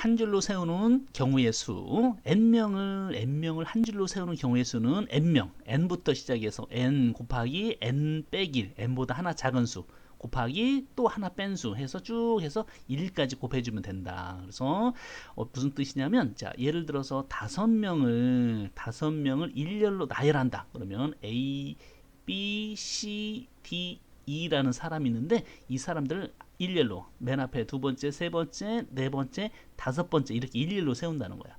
한 줄로 세우는 경우의 수, n명을 한 줄로 세우는 경우의 수는 n명, n부터 시작해서 n 곱하기 n 빼기 1, n보다 하나 작은 수 곱하기 또 하나 뺀 수 해서 쭉 해서 1까지 곱해주면 된다. 그래서 무슨 뜻이냐면, 자, 예를 들어서 다섯 명을 일렬로 나열한다. 그러면 A, B, C, D, E라는 사람이 있는데, 이 사람들을 일렬로 맨 앞에 두 번째, 세 번째, 네 번째, 다섯 번째 이렇게 일렬로 세운다는 거야.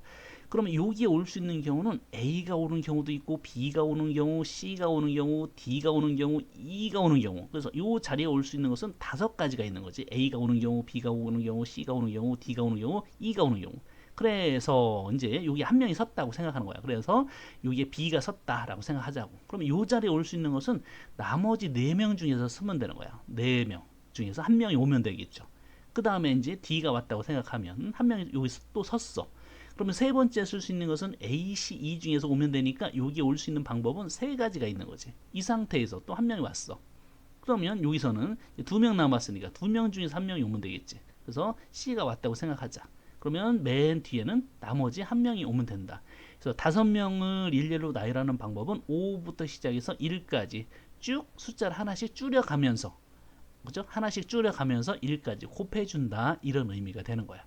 그러면 여기에 올 수 있는 경우는 A가 오는 경우도 있고, B가 오는 경우, C가 오는 경우, D가 오는 경우, E가 오는 경우. 그래서 이 자리에 올 수 있는 것은 다섯 가지가 있는 거지. A가 오는 경우, B가 오는 경우, C가 오는 경우, D가 오는 경우, E가 오는 경우. 그래서 이제 여기 한 명이 섰다고 생각하는 거야. 그래서 여기에 B가 섰다라고 생각하자고. 그럼 이 자리에 올 수 있는 것은 나머지 네 명 중에서 서면 되는 거야. 네 명 중에서 한 명이 오면 되겠죠. 그 다음에 이제 D가 왔다고 생각하면 한 명이 여기서 또 섰어. 그러면 세 번째 쓸 수 있는 것은 A, C, E 중에서 오면 되니까 여기에 올 수 있는 방법은 세 가지가 있는 거지. 이 상태에서 또 한 명이 왔어. 그러면 여기서는 두 명 남았으니까 두 명 중에서 한 명이 오면 되겠지. 그래서 C가 왔다고 생각하자. 그러면 맨 뒤에는 나머지 한 명이 오면 된다. 그래서 다섯 명을 일렬로 나열하는 방법은 5부터 시작해서 1까지 쭉 숫자를 하나씩 줄여가면서, 그죠? 하나씩 줄여가면서 1까지 곱해준다. 이런 의미가 되는 거야.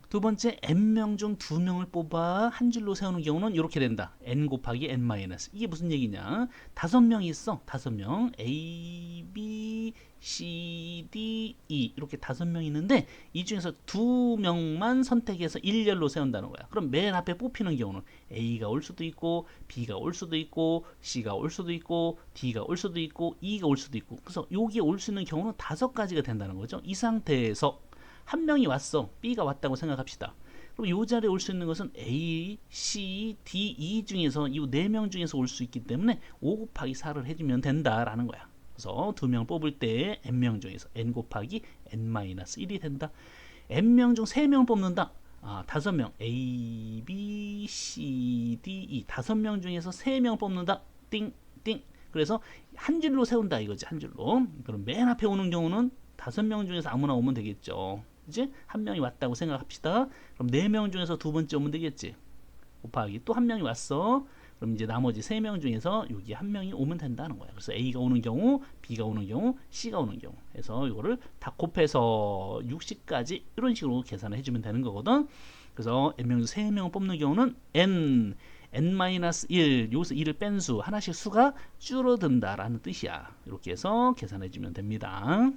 두 번째, n명 중 두 명을 뽑아 한 줄로 세우는 경우는 이렇게 된다. n 곱하기 n 마이너스. 이게 무슨 얘기냐? 다섯 명이 있어. 다섯 명. A, B, C, D, E 이렇게 다섯 명이 있는데 이 중에서 두 명만 선택해서 일렬로 세운다는 거야. 그럼 맨 앞에 뽑히는 경우는 A가 올 수도 있고, B가 올 수도 있고, C가 올 수도 있고, D가 올 수도 있고, E가 올 수도 있고. 그래서 여기에 올 수 있는 경우는 다섯 가지가 된다는 거죠. 이 상태에서 한 명이 왔어. B가 왔다고 생각합시다. 그럼 이 자리에 올 수 있는 것은 A, C, D, E 중에서 이 네 명 중에서 올 수 있기 때문에 5 곱하기 4를 해주면 된다라는 거야. 그래서 두 명 뽑을 때 n명 중에서 n 곱하기 n-1이 된다. n명 중 3명 뽑는다. 다섯 명 A, B, C, D, E 다섯 명 중에서 3명 뽑는다. 띵, 띵. 그래서 한 줄로 세운다 이거지. 한 줄로. 그럼 맨 앞에 오는 경우는 다섯 명 중에서 아무나 오면 되겠죠. 이제 한 명이 왔다고 생각합시다. 그럼 네 명 중에서 두 번째 오면 되겠지. 곱하기 또 한 명이 왔어. 그럼 이제 나머지 세 명 중에서 여기 한 명이 오면 된다는 거야. 그래서 A가 오는 경우, B가 오는 경우, C가 오는 경우 해서 이거를 다 곱해서 60까지 이런 식으로 계산을 해주면 되는 거거든. 그래서 n명 중 3명 뽑는 경우는 n-1 여기서 1을 뺀 수 하나씩 수가 줄어든다라는 뜻이야. 이렇게 해서 계산해주면 됩니다.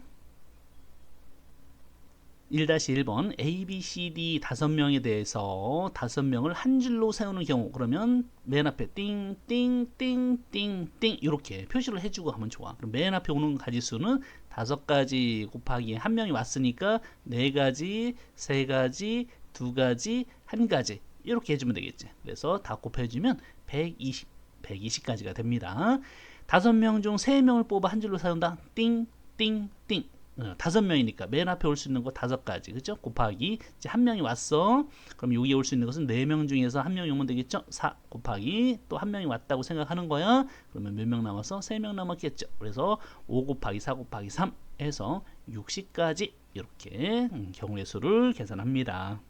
1-1번 A, B, C, D 다섯 명에 대해서 다섯 명을 한 줄로 세우는 경우, 그러면 맨 앞에 띵, 띵, 띵, 띵, 띵 이렇게 표시를 해주고 하면 좋아. 그럼 맨 앞에 오는 가지수는 다섯 가지 곱하기 한 명이 왔으니까 네 가지, 세 가지, 두 가지, 한 가지 이렇게 해주면 되겠지. 그래서 다 곱해주면 120까지가 됩니다. 다섯 명 중 세 명을 뽑아 한 줄로 세운다. 띵, 띵, 띵. 다섯 명이니까 맨 앞에 올 수 있는 거 다섯 가지, 그죠? 곱하기 이제 한 명이 왔어. 그럼 여기에 올 수 있는 것은 네 명 중에서 한 명이 오면 되겠죠? 4 곱하기 또 한 명이 왔다고 생각하는 거야. 그러면 몇 명 남았어? 3명 남았겠죠. 그래서 5 곱하기 4 곱하기 3 해서 60까지 이렇게 경우의 수를 계산합니다.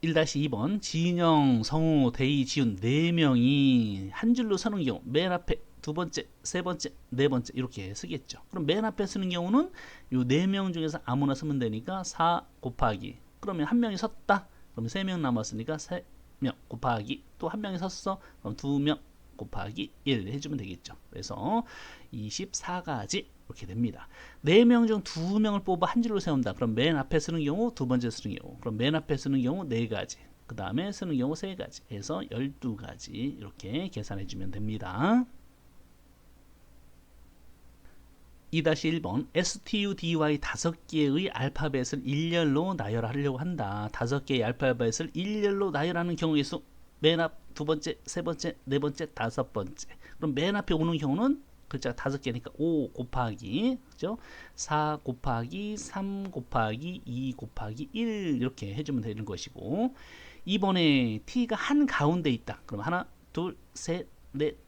1-2번 진영, 성우, 대희, 지훈 4명이 한 줄로 서는 경우 맨 앞에 두 번째, 세 번째, 네 번째 이렇게 쓰겠죠. 그럼 맨 앞에 쓰는 경우는 이 4명 중에서 아무나 쓰면 되니까 4 곱하기, 그러면 한 명이 섰다. 그럼 3명 남았으니까 3명 곱하기 또 한 명이 섰어. 그럼 2명 곱하기 1 해주면 되겠죠. 그래서 24가지 이렇게 됩니다. 4명 중 2명을 뽑아 한 줄로 세운다. 그럼 맨 앞에 쓰는 경우, 두 번째 쓰는 경우, 그럼 맨 앞에 쓰는 경우 4가지, 그 다음에 쓰는 경우 3가지 해서 12가지 이렇게 계산해 주면 됩니다. 2-1번 STUDY 5개의 알파벳을 일렬로 나열하려고 한다. 5개의 알파벳을 일렬로 나열하는 경우의 수, 맨 앞 두 번째, 세 번째, 네 번째, 다섯 번째. 그럼 맨 앞에 오는 경우는 글자가 5개니까 5 곱하기, 그죠? 4 곱하기 3 곱하기 2 곱하기 1 이렇게 해주면 되는 것이고, 이번에 t가 한 가운데 있다. 그럼 하나, 둘, 셋,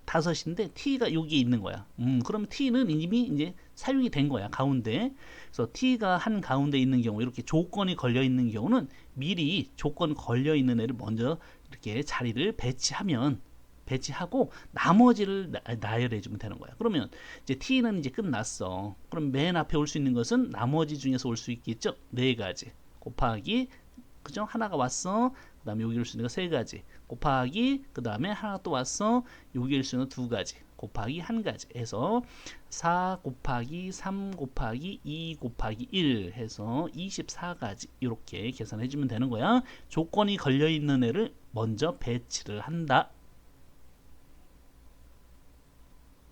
5인데 t가 여기에 있는 거야. 그러면 t는 이미 이제 사용이 된 거야, 가운데. 그래서 t가 한 가운데 있는 경우, 이렇게 조건이 걸려 있는 경우는 미리 조건 걸려 있는 애를 먼저 이렇게 자리를 배치하고 나머지를 나열해 주면 되는 거야. 그러면 이제 t는 이제 끝났어. 그럼 맨 앞에 올 수 있는 것은 나머지 중에서 올 수 있겠죠? 4가지 곱하기, 그죠? 하나가 왔어. 그 다음에 여기 올 수 있는 거 3가지 곱하기, 그 다음에 하나 또 왔어. 여기 올 수 있는 2가지 곱하기 1가지 해서 4 곱하기 3 곱하기 2 곱하기 1 해서 24가지 이렇게 계산해 주면 되는 거야. 조건이 걸려 있는 애를 먼저 배치를 한다.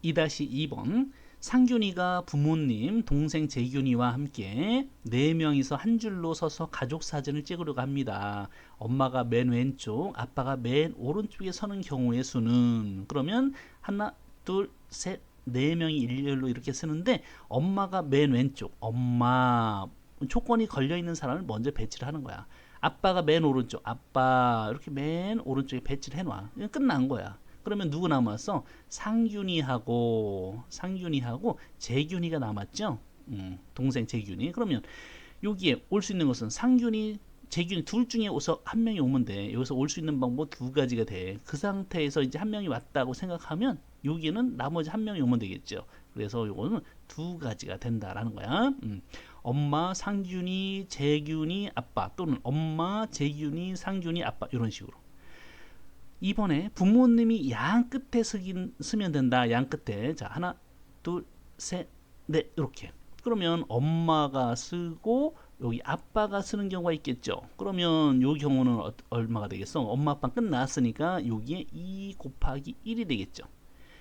2-2번 상균이가 부모님, 동생 재균이와 함께 4명이서 한 줄로 서서 가족 사진을 찍으려고 합니다. 엄마가 맨 왼쪽, 아빠가 맨 오른쪽에 서는 경우의 수는, 그러면 하나, 둘, 셋, 4명이 일렬로 이렇게 쓰는데 엄마가 맨 왼쪽, 엄마 조건이 걸려있는 사람을 먼저 배치를 하는 거야. 아빠가 맨 오른쪽, 아빠 이렇게 맨 오른쪽에 배치를 해놔. 끝난 거야. 그러면 누구 남았어? 상균이하고 재균이가 남았죠. 동생 재균이. 그러면 여기에 올 수 있는 것은 상균이, 재균이 둘 중에 한 명이 오면 돼. 여기서 올 수 있는 방법 2가지가 돼. 그 상태에서 이제 한 명이 왔다고 생각하면 여기는 나머지 한 명이 오면 되겠죠. 그래서 이거는 2가지가 된다라는 거야. 엄마, 상균이, 재균이, 아빠, 또는 엄마, 재균이, 상균이, 아빠, 이런 식으로. 이번에 부모님이 양 끝에 쓰면 된다. 양 끝에. 자, 하나, 둘, 셋, 넷 이렇게. 그러면 엄마가 쓰고 여기 아빠가 쓰는 경우가 있겠죠. 그러면 이 경우는 얼마가 되겠어? 엄마 아빠 끝났으니까 여기에 2 곱하기 1이 되겠죠.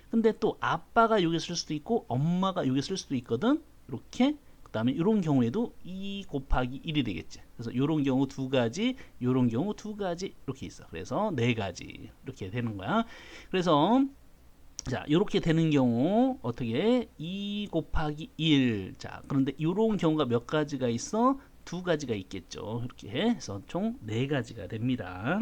근데 또 아빠가 여기 쓸 수도 있고 엄마가 여기 쓸 수도 있거든. 이렇게. 그 다음에 이런 경우에도 2 곱하기 1이 되겠지. 그래서 이런 경우 2가지, 이런 경우 2가지 이렇게 있어. 그래서 4가지 이렇게 되는 거야. 그래서 자, 이렇게 되는 경우 어떻게 2 곱하기 1. 자, 그런데 이런 경우가 몇 가지가 있어? 2가지가 있겠죠. 이렇게 해서 총 4가지가 됩니다.